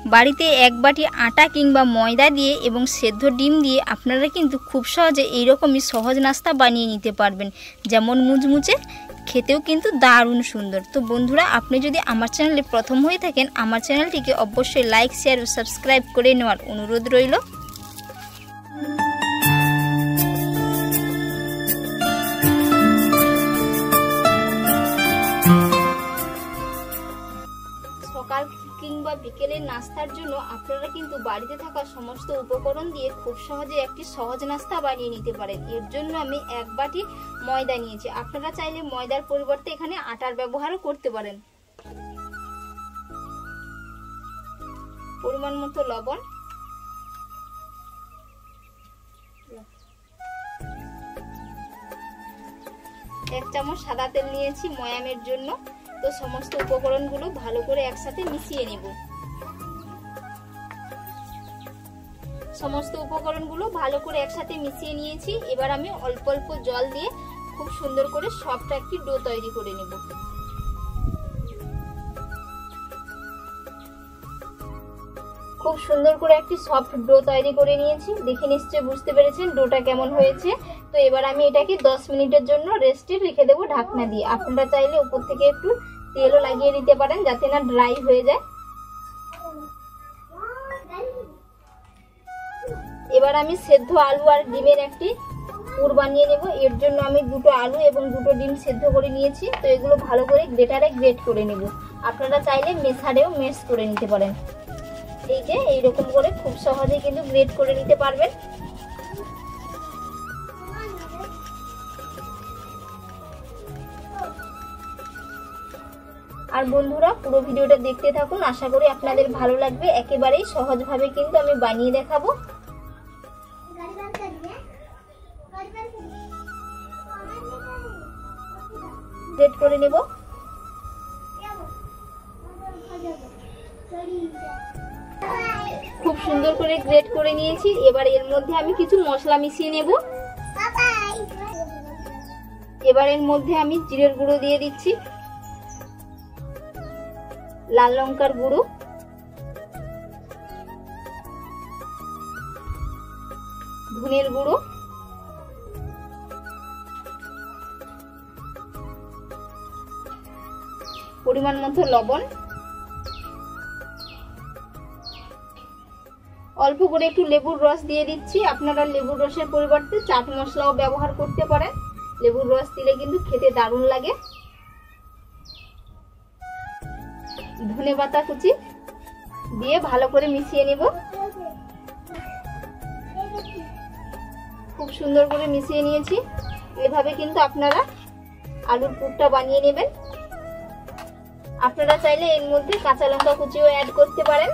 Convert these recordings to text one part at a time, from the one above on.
বাড়িতে এক বাটি আটা কিংবা ময়দা দিয়ে এবং সেদ্ধ ডিম দিয়ে আপনারা কিন্তু খুব সহজে এইরকমই সহজ নাস্তা বানিয়ে নিতে পারবেন, যেমন মুচমুচে, খেতেও কিন্তু দারুণ সুন্দর। তো বন্ধুরা, আপনি যদি আমার চ্যানেলে প্রথম হয়ে থাকেন, আমার চ্যানেলটিকে অবশ্যই লাইক, শেয়ার ও সাবস্ক্রাইব করে নেওয়ার অনুরোধ রইল। সকাল কিংবা বিকেলের নাস্তার জন্য আপনারা কিন্তু বাড়িতে থাকা সমস্ত উপকরণ দিয়ে খুব সহজে একটি সহজ নাস্তা বানিয়ে নিতে পারেন। এর জন্য আমি এক বাটি ময়দা নিয়েছি। আপনারা চাইলে ময়দার পরিবর্তে এখানে আটার ব্যবহারও করতে পারেন। পরিমাণ মতো লবণ, এক চামচ সাদা তেল নিয়েছি ময়ামের জন্য। তো সমস্ত উপকরণগুলো ভালো করে একসাথে মিশিয়ে নেব। সমস্ত উপকরণগুলো ভালো করে একসাথে মিশিয়ে নিয়েছি। এবার আমি অল্প অল্প জল দিয়ে খুব সুন্দর করে সফট একটি ডো তৈরি করে নেব। খুব সুন্দর করে একটি সফট ডো তৈরি করে নিয়েছি। দেখে নিশ্চয়ই বুঝতে পেরেছেন ডোটা কেমন হয়েছে। তো এবার আমি এটাকে 10 মিনিটের জন্য রেস্টে রেখে দেবো ঢাকনা দিয়ে। আপনারা চাইলে উপর থেকে একটু তেলও লাগিয়ে দিতে পারেন যাতে না ড্রাই হয়ে যায়। এবার আমি সেদ্ধ আলু আর ডিমের একটি পুর বানিয়ে নেব। এর জন্য আমি দুটো আলু এবং দুটো ডিম সেদ্ধ করে নিয়েছি। তো এগুলো ভালো করে গ্রেটারে গ্রেট করে নেব। আপনারা চাইলে মেশারেও মেশ করে নিতে পারেন। এই যে এইরকম করে খুব সহজেই কিন্তু গ্রেট করে নিতে পারবেন। আর বন্ধুরা, পুরো ভিডিওটা দেখতে থাকুন, আশা করি আপনাদের ভালো লাগবে। একেবারেই সহজভাবে কিন্তু আমি বানিয়ে দেখাবো। গ্রেট করে নেব। খুব সুন্দর করে গ্রেট করে নিয়েছি। এবার এর মধ্যে আমি কিছু মশলা মিশিয়ে নেব। এবার এর মধ্যে আমি জিরের গুঁড়ো দিয়ে দিচ্ছি, লাল লঙ্কার গুঁড়ো, ধনের গুঁড়ো, পরিমাণ মতো লবণ, অল্প করে একটু লেবুর রস দিয়ে দিচ্ছি। আপনারা লেবুর রসের পরিবর্তে চাট মশলাও ব্যবহার করতে পারেন। লেবুর রস দিলে কিন্তু খেতে দারুণ লাগে। ধনেপাতা কুচি দিয়ে ভালো করে মিশিয়ে নেব। খুব সুন্দর করে মিশিয়ে নিয়েছি। এভাবে কিন্তু আপনারা আলুর পুরটা বানিয়ে নেবেন। আপনারা চাইলে এর মধ্যে কাঁচা লঙ্কা কুচিও অ্যাড করতে পারেন।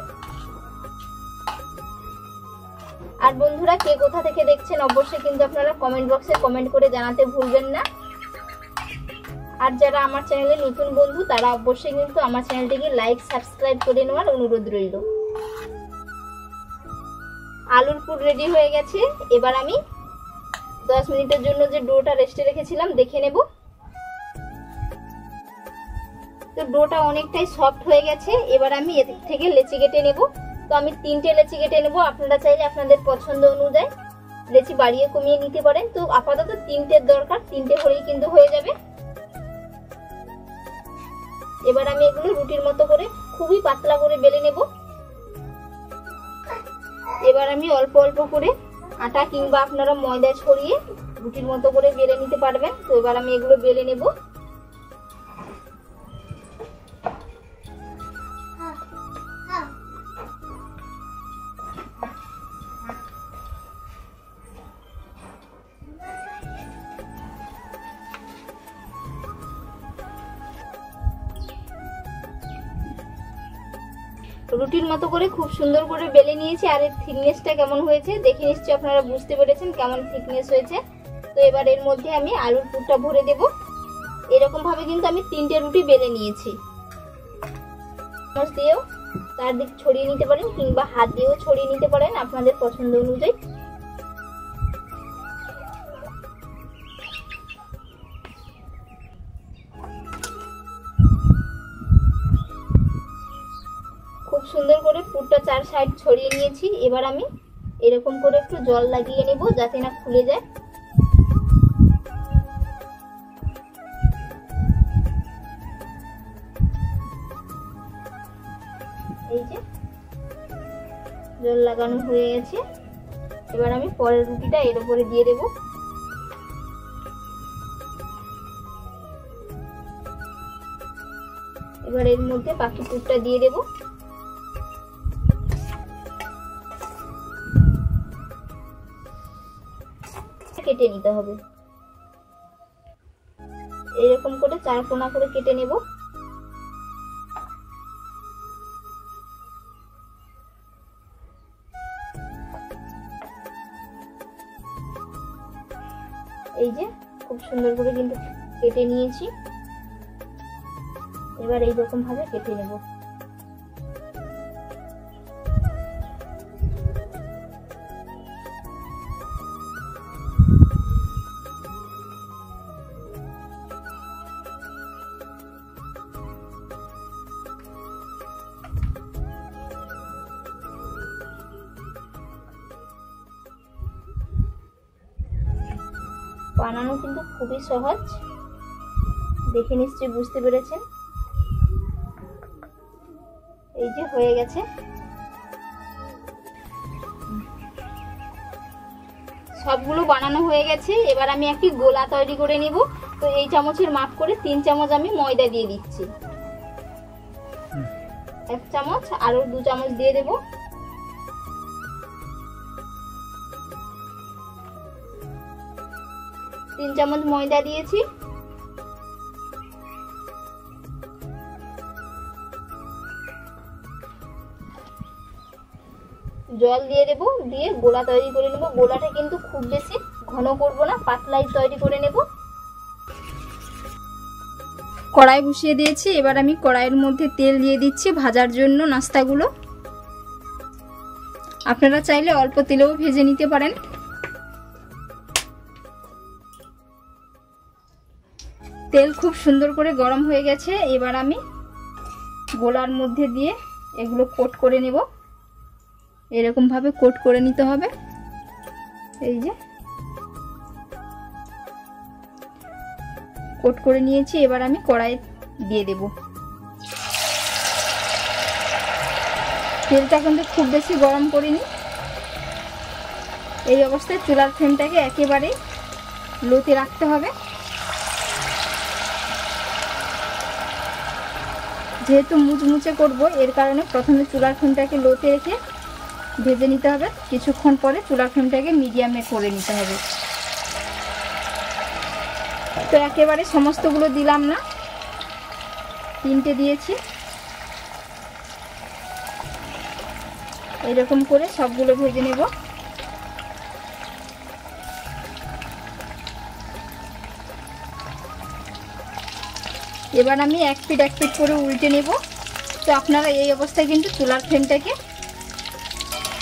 আর বন্ধুরা, কে কোথা থেকে দেখছেন অবশ্যই কিন্তু আপনারা কমেন্ট বক্সে কমেন্ট করে জানাতে ভুলবেন না। আর যারা আমার চ্যানেলে নতুন বন্ধু, তারা অবশ্যই কিন্তু আমার চ্যানেলটিকে লাইক, সাবস্ক্রাইব করে নেওয়ার অনুরোধ রইল। আলুর পুর রেডি হয়ে গেছে। এবার আমি 10 মিনিটের জন্য যে ডোটা রেস্টে রেখেছিলাম দেখে নেব। তো ডোটা অনেকটাই সফট হয়ে গেছে। এবার আমি এর থেকে লেচি কেটে নেব। তো আমি 3টে লেচি কেটে নেব। আপনারা চাইলে আপনাদের পছন্দ অনুযায়ী লেচি বাড়িয়ে কমিয়ে নিতে পারেন। তো আপাতত 3টের দরকার, 3টে হলেই কিন্তু হয়ে যাবে। এবার আমি এগুলো রুটির মতো করে খুবই পাতলা করে বেলে নেব। এবার আমি অল্প অল্প করে আটা কিংবা আপনারা ময়দা ছড়িয়ে রুটির মতো করে বেলে নিতে পারবেন। তো এবার আমি এগুলো বেলে নেব। রুটির মতো করে খুব সুন্দর করে বেলে নিয়েছি। আর এর থিকনেসটা কেমন হয়েছে দেখে নিশ্চয়ই আপনারা বুঝতে পেরেছেন কেমন থিকনেস হয়েছে। তো এবার এর মধ্যে আমি আলুর পুরটা ভরে দেব। এরকম ভাবে কিন্তু আমি 3টে রুটি বেলে নিয়েছি। চামচ দিয়েও চারদিক ছড়িয়ে নিতে পারেন কিংবা হাত দিয়েও ছড়িয়ে নিতে পারেন আপনাদের পছন্দ অনুযায়ী। সুন্দর করে পুরটা 4 সাইড ছড়িয়ে নিয়েছি। এবার আমি এরকম করে একটু জল লাগিয়ে নেব যাতে না খুলে যায়। এই যে জল লাগানো হয়ে গেছে। এবার আমি পরের রুটিটা এর উপরে দিয়ে দেব। এবার এর মধ্যে বাকি পুরটা দিয়ে দেব। কেটে নিতে হবে, এরকম করে 4 কোনা করে কেটে নেব। এই যে খুব সুন্দর করে কিন্তু কেটে নিয়েছি। এবার এইরকম ভাবে কেটে নেব। বানানো কিন্তু খুবই সহজ, দেখে নিশ্চয়ই বুঝতে পেরেছেন। এই যে হয়ে গেছে। সবগুলো বানানো হয়ে গেছে। এবার আমি একটি গোলা তৈরি করে নিব। তো এই চামচের মাপ করে 3 চামচ আমি ময়দা দিয়ে দিচ্ছি। 1 চামচ আরো 2 চামচ দিয়ে দেব। তিন চামচ ময়দা দিয়েছি। জল দিয়ে দেব, দিয়ে গোলা তৈরি করে নেব। গোলাটা কিন্তু খুব বেশি ঘন করব না, পাতলাই তৈরি করে নেব। কড়াই বসিয়ে দিয়েছি। এবার আমি কড়াইয়ের মধ্যে তেল দিয়ে দিচ্ছি ভাজার জন্য নাস্তাগুলো। আপনারা চাইলে অল্প তেলেও ভেজে নিতে পারেন। তেল খুব সুন্দর করে গরম হয়ে গেছে। এবার আমি গোলার মধ্যে দিয়ে এগুলো কোট করে নেব। এরকম ভাবে কোট করে নিতে হবে। এই যে কোট করে নিয়েছি। এবার আমি কড়াইয়ে দিয়ে দেব। তেলটা কিন্তু খুব বেশি গরম করিনি। এই অবস্থায় চুলার ফ্লেমটাকে একেবারে লোতে রাখতে হবে। যেহেতু মুচমুচে করব, এর কারণে প্রথমে চুলার ফ্লেমটাকে লোতে রেখে ভেজে নিতে হবে। কিছুক্ষণ পরে চুলার ফ্লেমটাকে মিডিয়ামে করে নিতে হবে। তো একেবারে সমস্তগুলো দিলাম না, 3টে দিয়েছি। এরকম করে সবগুলো ভেজে নেব। এবার আমি এক পিঠ করে উল্টে নেব। তো আপনারা এই অবস্থায় কিন্তু চুলার ফ্লেমটাকে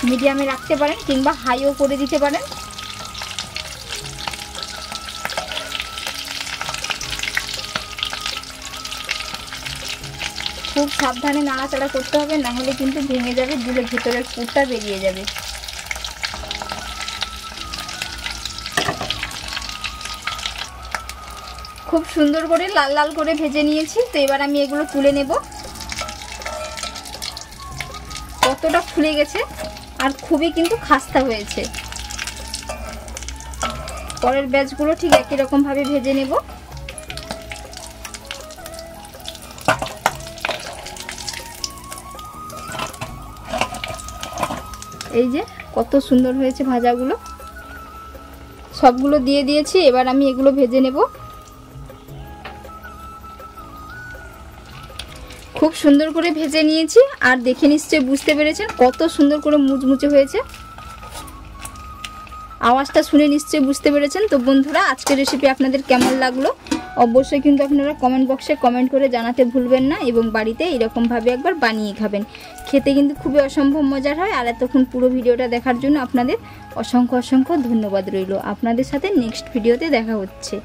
মিডিয়ামে রাখতে পারেন কিংবা হাইও করে দিতে পারেন। খুব সাবধানে নাড়াচাড়া করতে হবে, না হলে কিন্তু ভেঙে যাবে, দিলে ভেতরের পুরটা বেরিয়ে যাবে। খুব সুন্দর করে লাল লাল করে ভেজে নিয়েছি। তো এবার আমি এগুলো তুলে নেব। কতটা ফুলে গেছে আর খুবই কিন্তু খাস্তা হয়েছে। পরের ব্যাচগুলো ঠিক একই রকম ভাবে ভেজে নেব। এই যে কত সুন্দর হয়েছে ভাজাগুলো, সবগুলো দিয়ে দিয়েছি। এবার আমি এগুলো ভেজে নেব। খুব সুন্দর করে ভেজে নিয়েছি। আর দেখে নিশ্চয়ই বুঝতে পেরেছেন কত সুন্দর করে মুচমুচে হয়েছে। আওয়াজটা শুনে নিশ্চয়ই বুঝতে পেরেছেন। তো বন্ধুরা, আজকের রেসিপি আপনাদের কেমন লাগলো অবশ্যই কিন্তু আপনারা কমেন্ট বক্সে কমেন্ট করে জানাতে ভুলবেন না, এবং বাড়িতে এরকমভাবে একবার বানিয়ে খাবেন। খেতে কিন্তু খুবই অসম্ভব মজার হয়। আর এতক্ষণ পুরো ভিডিওটা দেখার জন্য আপনাদের অসংখ্য অসংখ্য ধন্যবাদ রইল। আপনাদের সাথে নেক্সট ভিডিওতে দেখা হচ্ছে।